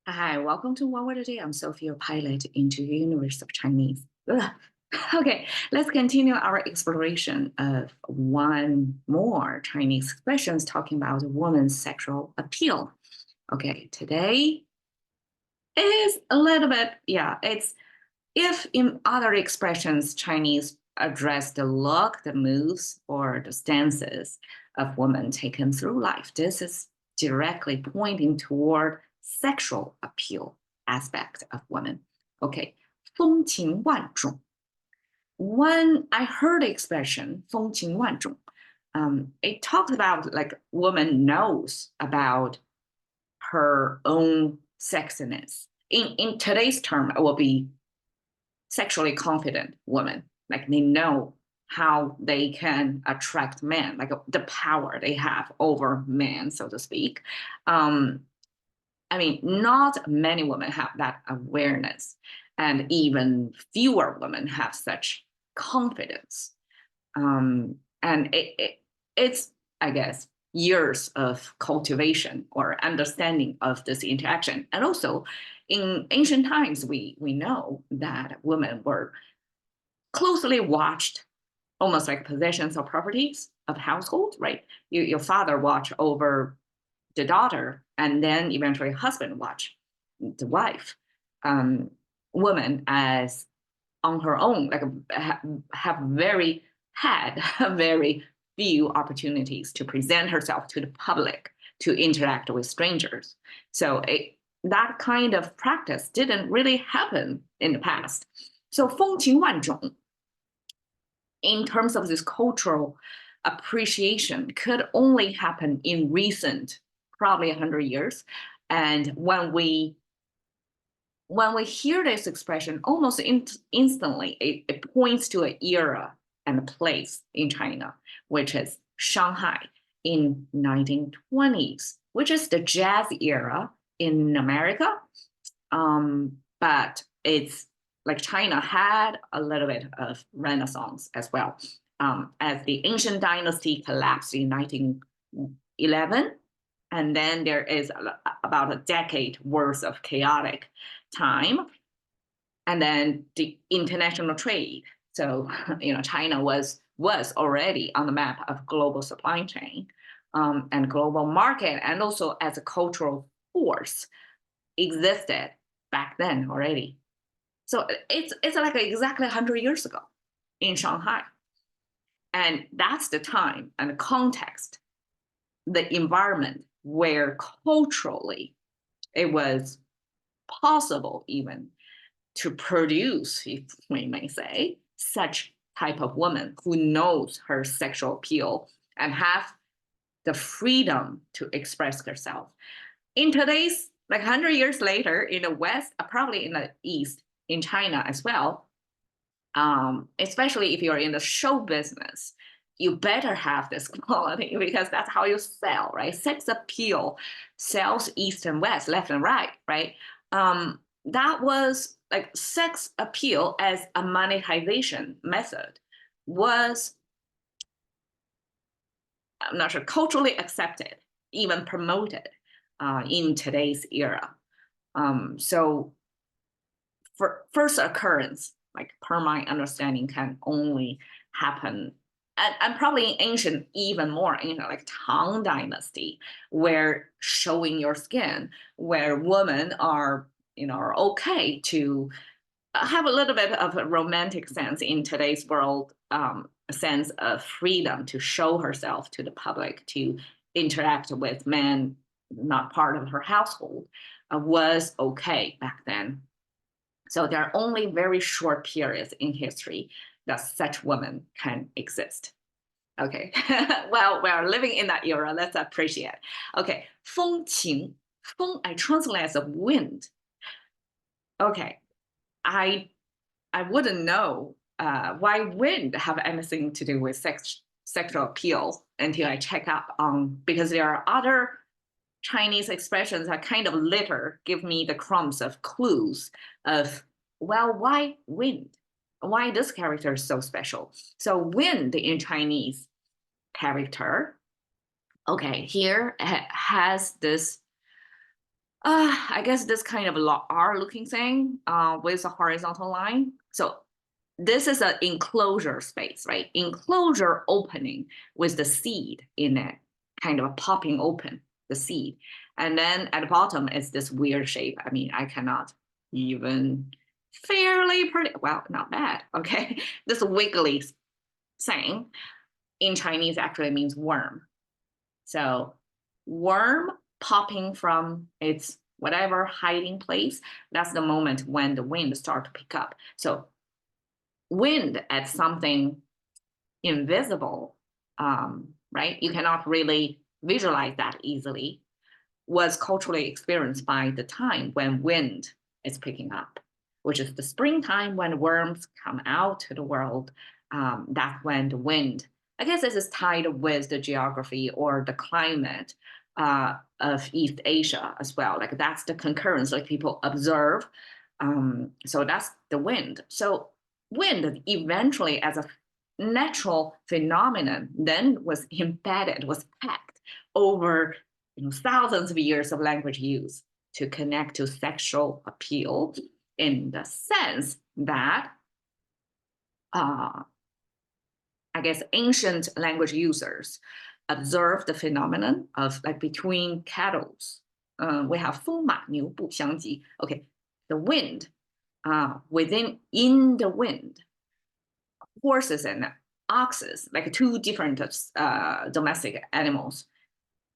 Hi, welcome to One Word a Day. I'm Sophia, your pilot into the universe of Chinese. Ugh. Okay, let's continue our exploration of one more Chinese expressions talking about a woman's sexual appeal. Okay, today is a little bit, it's if in other expressions Chinese address the look, the moves, or the stances of women taken through life, this is directly pointing toward sexual appeal aspect of women. Okay, 风情万种. When I heard the expression 风情万种, it talks about like woman knows about her own sexiness. In today's term, it will be sexually confident women. Like they know how they can attract men, like the power they have over men, so to speak. I mean, not many women have that awareness, and even fewer women have such confidence. And it's, I guess, years of cultivation or understanding of this interaction. And also, in ancient times, we know that women were closely watched, almost like possessions or properties of household, right? Your father watch over the daughter, and then eventually husband watch the wife. Um, Woman as on her own, like have very had very few opportunities to present herself to the public, to interact with strangers. So that kind of practice didn't really happen in the past. So 风情万种, in terms of this cultural appreciation, could only happen in recent, probably 100 years. And when we hear this expression, almost instantly, it points to an era and a place in China, which is Shanghai in 1920s, which is the jazz era in America. But it's like China had a little bit of Renaissance as well. As the ancient dynasty collapsed in 1911, and then there is about a decade worth of chaotic time, and then the international trade. So, China was already on the map of global supply chain, and global market, and also as a cultural force existed back then already. So it's like exactly 100 years ago in Shanghai. And that's the time and the context, the environment where culturally it was possible even to produce, if we may say, such type of woman who knows her sexual appeal and have the freedom to express herself. In today's, like 100 years later, in the West, probably in the East, in China as well, especially if you're in the show business, you better have this quality because that's how you sell, right? Sex appeal sells East and West, left and right, right? That was like sex appeal as a monetization method was, I'm not sure, culturally accepted, even promoted in today's era. So for first occurrence, like per my understanding, can only happen, and probably in ancient even more, like Tang Dynasty, where showing your skin, where women are okay to have a little bit of a romantic sense in today's world, a sense of freedom to show herself to the public, to interact with men not part of her household, was okay back then. So there are only very short periods in history that such women can exist. Okay, well, we are living in that era. Let's appreciate. Okay, 风情, 风 I translate as a wind. Okay, I wouldn't know why wind have anything to do with sexual appeal until I check up on, because there are other Chinese expressions that kind of later give me the crumbs of clues of, well, why wind? Why this character is so special? So wind in Chinese character, okay, here has this I guess this kind of R-looking thing with a horizontal line. So this is an enclosure space, right? Enclosure opening with the seed in it, kind of popping open the seed. And then at the bottom is this weird shape. I mean, I cannot even fairly predict, well, not bad, okay? This wiggly thing in Chinese actually means worm. So worm popping from its whatever hiding place, that's the moment when the wind starts to pick up. So wind at something invisible, right? You cannot really visualize that easily, was culturally experienced by the time when wind is picking up, which is the springtime when worms come out to the world. That's when the wind, I guess this is tied with the geography or the climate of East Asia as well. Like that's the concurrence, like people observe. So that's the wind. So wind eventually as a natural phenomenon then was embedded, was packed over thousands of years of language use to connect to sexual appeal in the sense that I guess ancient language users observed the phenomenon of like between cattle. We have 风马牛不相及. Okay, the wind, in the wind, horses and oxes, like two different domestic animals,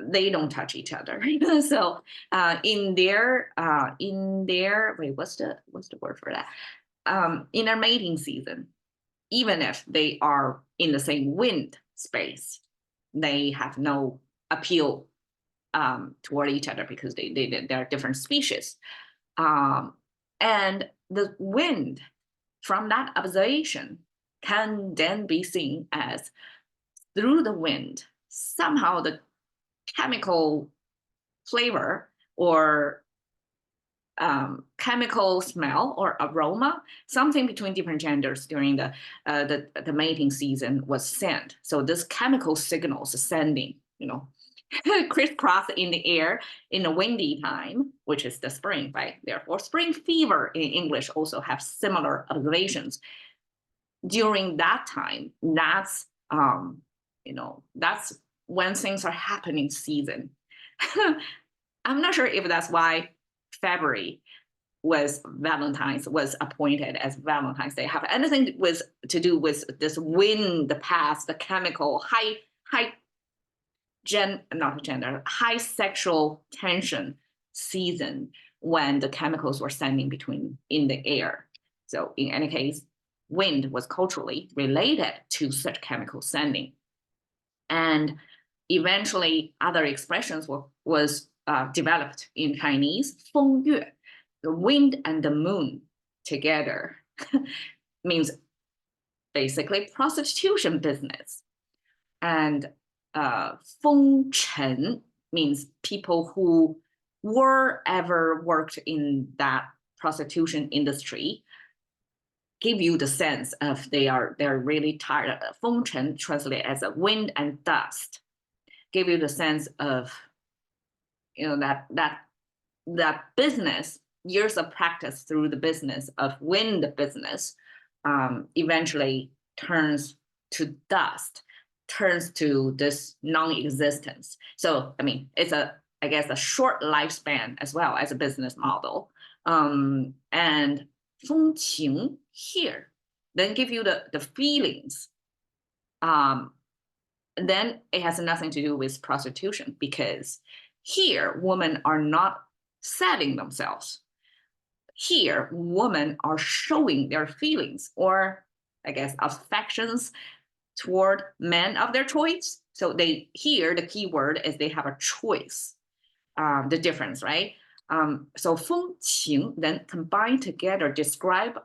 they don't touch each other. So in their wait, what's the word for that? In their mating season, even if they are in the same wind space, they have no appeal toward each other because they're different species. And the wind from that observation can then be seen as through the wind, somehow the chemical flavor or chemical smell or aroma, something between different genders during the mating season was sent. So this chemical signals sending, crisscross in the air in the windy time, which is the spring, right? Therefore, spring fever in English also have similar observations. During that time, that's that's when things are happening season. I'm not sure if that's why February was appointed as Valentine's Day. Have anything to do with this wind, the past, the chemical, high sexual tension season when the chemicals were sending between in the air. So in any case, wind was culturally related to such chemical sending. And eventually other expressions was developed in Chinese. 风月, the wind and the moon together means basically prostitution business. And 风尘 means people who were ever worked in that prostitution industry, give you the sense of they're really tired. 风尘 translated as a wind and dust, give you the sense of that business, years of practice through the business of wind business, eventually turns to dust, turns to this non-existence. So I mean, it's I guess a short lifespan as well as a business model. And 风情 here then give you the feelings. Then it has nothing to do with prostitution, because here women are not selling themselves. Here women are showing their feelings, or I guess affections, toward men of their choice. So the key word is they have a choice. The difference, right? So 风情 then combined together describe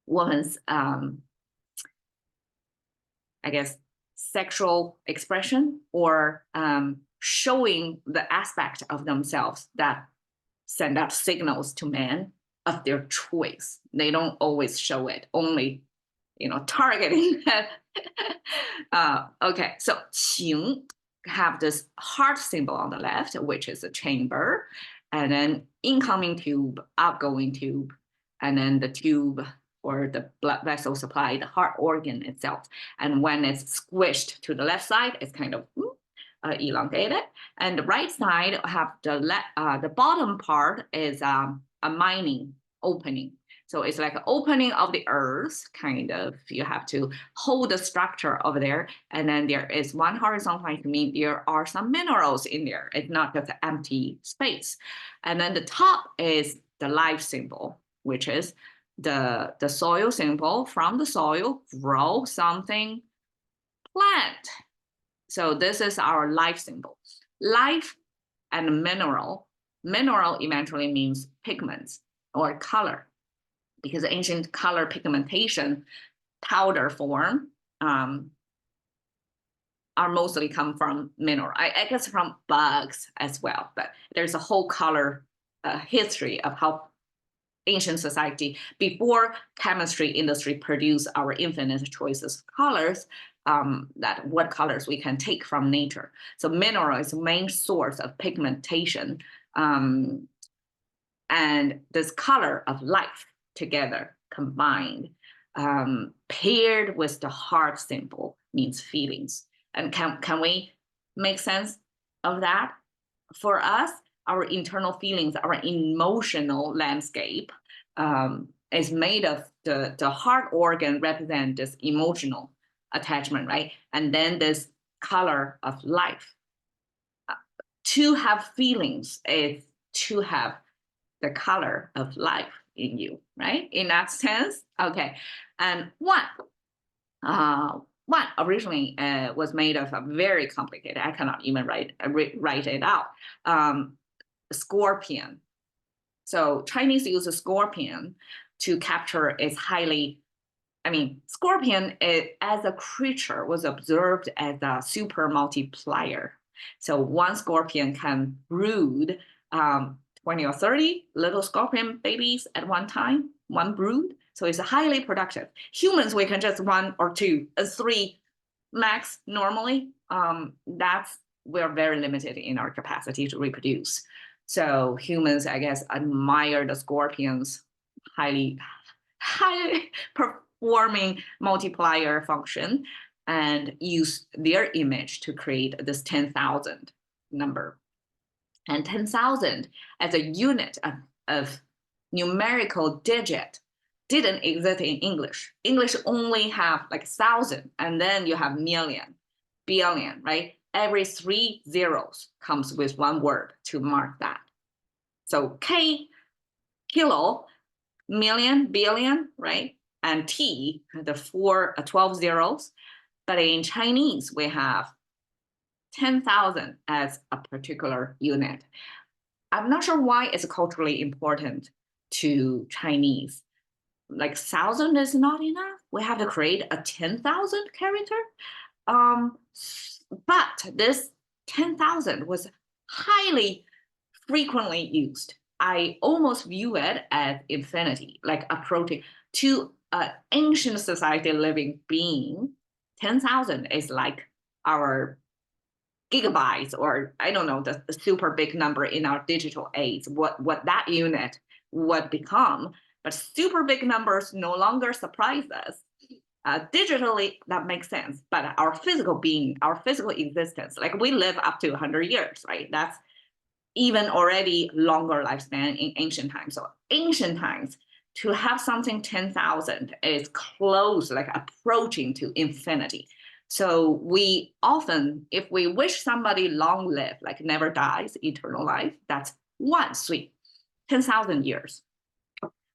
woman's I guess sexual expression, or showing the aspect of themselves that send out signals to men of their choice. They don't always show it, only targeting that. Okay, so 情 have this heart symbol on the left, which is a chamber, and then incoming tube, outgoing tube, and then the tube or the blood vessel supply, the heart organ itself. And when it's squished to the left side, it's kind of elongated. And the right side have the bottom part is a mining opening. So it's like an opening of the earth, kind of. You have to hold the structure over there. And then there is one horizontal line to mean there are some minerals in there. It's not just an empty space. And then the top is the life symbol, which is the soil symbol. From the soil, grow something, plant. So this is our life symbol. Life and mineral. Mineral eventually means pigments or color, because ancient color pigmentation, powder form, are mostly come from mineral. I guess from bugs as well, but there's a whole color history of how ancient society, before chemistry industry produced our infinite choices of colors, that what colors we can take from nature. So mineral is the main source of pigmentation, and this color of life together combined, paired with the heart symbol, means feelings. And can we make sense of that? For us, our internal feelings, our emotional landscape, is made of the heart organ represent this emotional attachment, right? And then this color of life. To have feelings is to have the color of life in you, right? In that sense, okay. And one originally was made of a very complicated, I cannot even write it out, scorpion. So Chinese use a scorpion to capture its highly, scorpion as a creature was observed as a super multiplier. So one scorpion can brood 20 or 30 little scorpion babies at one time, one brood. So it's highly productive. Humans, we can just 1 or 2 or 3 max normally. We're very limited in our capacity to reproduce. So humans, I guess, admire the scorpions' highly performing multiplier function and use their image to create this 10,000 number. And 10,000 as a unit of numerical digit didn't exist in English. English only have like 1,000, and then you have million, billion, right? Every 3 zeros comes with one word to mark that. So K, kilo, million, billion, right? And T, the 12 zeros. But in Chinese, we have 10,000 as a particular unit. I'm not sure why it's culturally important to Chinese. Like 1,000 is not enough. We have to create a 10,000 character. But this 10,000 was highly frequently used. I almost view it as infinity, like approaching to an ancient society living being. 10,000 is like our gigabytes, or I don't know, the super big number in our digital age, what that unit would become. But super big numbers no longer surprise us. Digitally, that makes sense, but our physical being, our physical existence, like we live up to 100 years, right? That's even already longer lifespan in ancient times. So ancient times, to have something 10,000 is close, like approaching to infinity. So we often, if we wish somebody long live, like never dies, eternal life, that's one sweet, 10,000 years.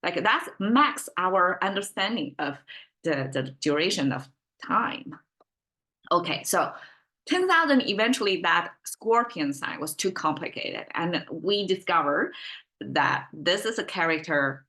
Like that's max our understanding of the duration of time. Okay, so 10,000, eventually that scorpion sign was too complicated. And we discovered that this is a character,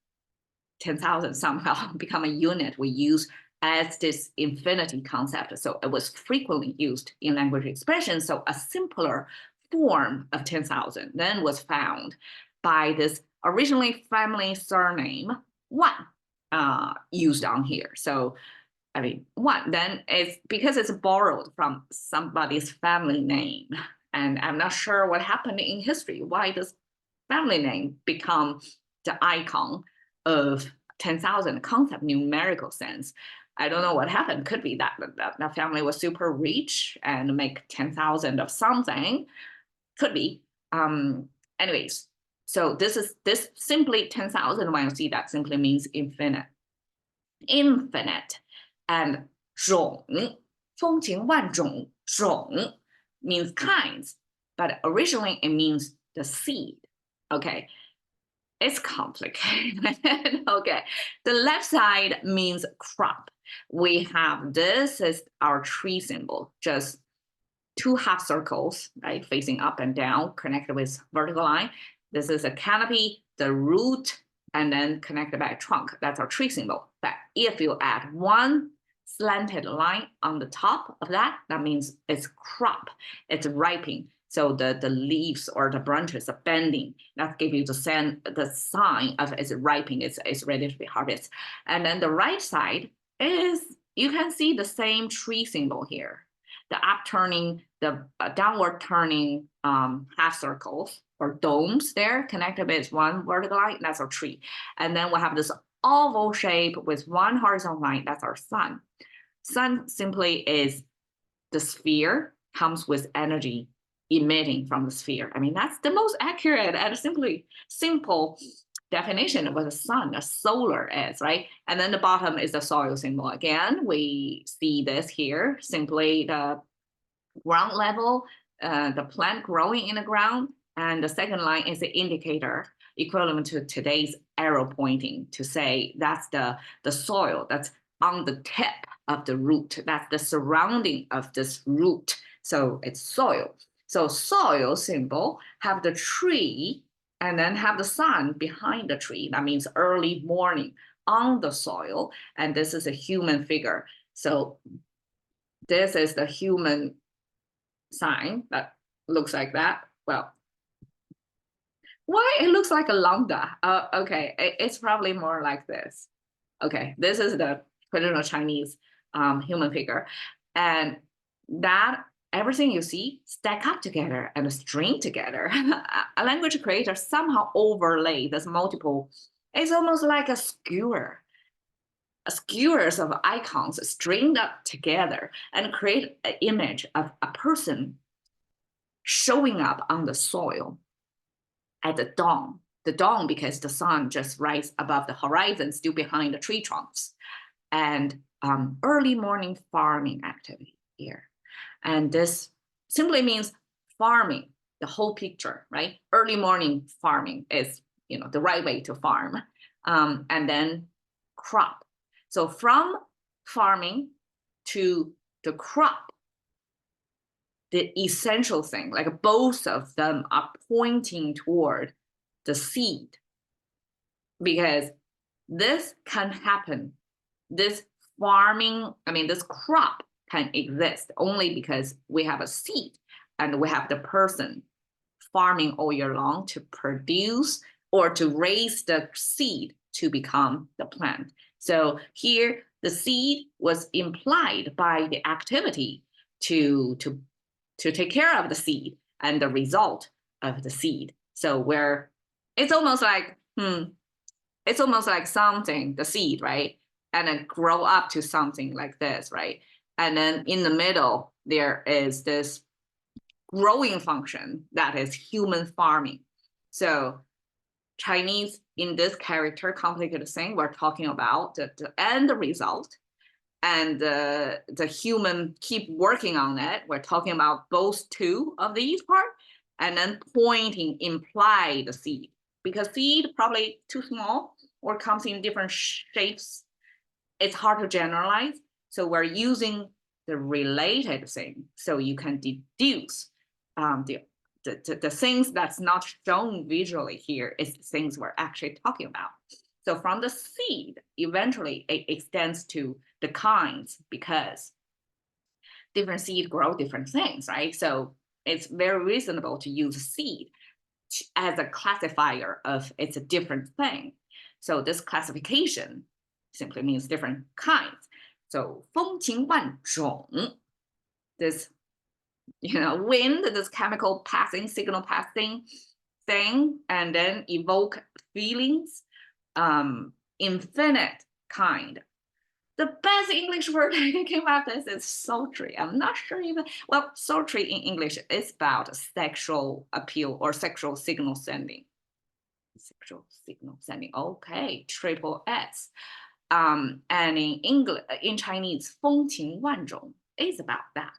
10,000 somehow become a unit we use as this infinity concept. So it was frequently used in language expression. So a simpler form of 10,000 then was found by this originally family surname, Wan, used on here. So Wan then is because it's borrowed from somebody's family name. And I'm not sure what happened in history, why this family name become the icon of 10,000 concept, numerical sense. I don't know what happened. Could be that family was super rich and make 10,000 of something. Could be. Anyways, so this simply 10,000. When you see that, simply means infinite. Infinite. And 种, 风情万种, 种 means kinds, but originally it means the seed. Okay. It's complicated. Okay. The left side means crop. We have this is our tree symbol, just two half circles, right, facing up and down, connected with vertical line. This is a canopy, the root, and then connected by a trunk. That's our tree symbol. But if you add one slanted line on the top of that, that means it's crop, it's ripening. So the leaves or the branches are bending. That gives you the sign of it's ripening, it's ready to be harvested. And then the right side is, you can see the same tree symbol here. The upturning, the downward turning half circles or domes there connected with one vertical line, that's our tree. And then we have this oval shape with one horizontal line, that's our sun. Sun simply is the sphere, comes with energy emitting from the sphere. I mean, that's the most accurate and simple definition of what the sun, a solar is, right? And then the bottom is the soil symbol. Again, we see this here, simply the ground level, the plant growing in the ground. And the second line is the indicator, equivalent to today's arrow pointing to say that's the soil that's on the tip of the root. That's the surrounding of this root. So it's soil. So soil symbol have the tree and then have the sun behind the tree. That means early morning on the soil. And this is a human figure. So this is the human sign that looks like that. Well, why it looks like a lambda? Okay, it's probably more like this. Okay, this is the traditional Chinese human figure. And that everything you see stack up together and string together. A language creator somehow overlay this multiple. It's almost like a skewers of icons stringed up together and create an image of a person showing up on the soil at the dawn. The dawn because the sun just rises above the horizon, still behind the tree trunks. And early morning farming activity here. And this simply means farming, the whole picture, right? Early morning farming is, the right way to farm. And then crop. So from farming to the crop, the essential thing, like both of them are pointing toward the seed. Because this can happen, this farming, this crop can exist only because we have a seed and we have the person farming all year long to produce or to raise the seed to become the plant. So here, the seed was implied by the activity to take care of the seed and the result of the seed. So where it's almost like something, the seed, right? And then grow up to something like this, right? And then in the middle, there is this growing function that is human farming. So Chinese, in this character, complicated thing, we're talking about the end result. And the human keep working on it. We're talking about both two of these parts. And then pointing imply the seed. Because seed probably too small or comes in different shapes. It's hard to generalize. So we're using the related thing. So you can deduce the things that's not shown visually here is the things we're actually talking about. So from the seed, eventually it extends to the kinds because different seed grow different things, right? So it's very reasonable to use seed as a classifier of it's a different thing. So this classification simply means different kinds. So 风情万种, this wind, this chemical passing, signal passing thing and then evoke feelings, infinite kind. The best English word I came up with is sultry. I'm not sure even, well, sultry in English is about sexual appeal or sexual signal sending. Sexual signal sending, okay, triple S. And in English, in Chinese, 风情万种 is about that.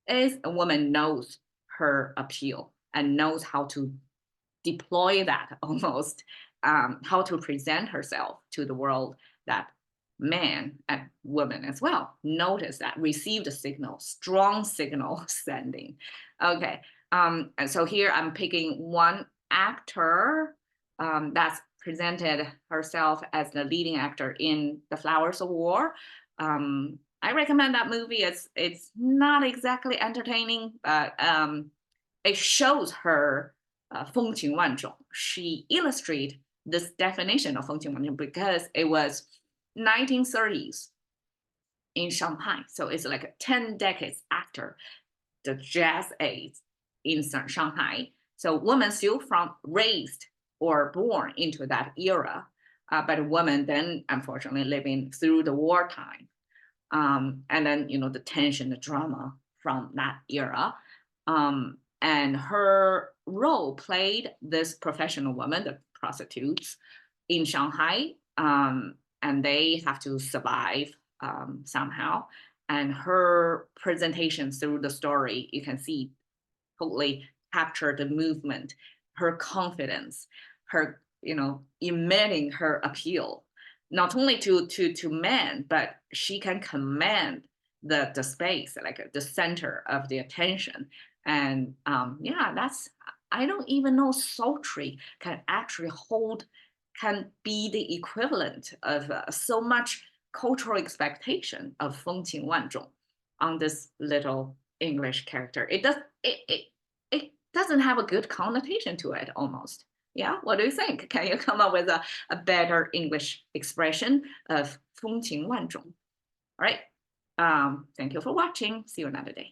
Is a woman knows her appeal and knows how to deploy that almost, how to present herself to the world, that man and woman as well notice that, receive the signal, strong signal sending. Okay, and so here I'm picking one actor that's presented herself as the leading actor in The Flowers of War. I recommend that movie. It's not exactly entertaining, but it shows her 风情万种. She illustrated this definition of 风情万种 because it was 1930s in Shanghai. So it's like 10 decades after the jazz age in Shanghai. So women still raised or born into that era, but women then unfortunately living through the wartime. And then, the tension, the drama from that era. And her role played this professional woman, the prostitutes in Shanghai, and they have to survive somehow. And her presentation through the story, you can see, totally capture the movement, her confidence, her, emitting her appeal, not only to men, but she can command the space, like the center of the attention. And yeah, I don't even know sultry can actually can be the equivalent of so much cultural expectation of 风情万种 on this little English character. It doesn't have a good connotation to it almost. Yeah, what do you think? Can you come up with a better English expression of 风情万种? All right. Thank you for watching. See you another day.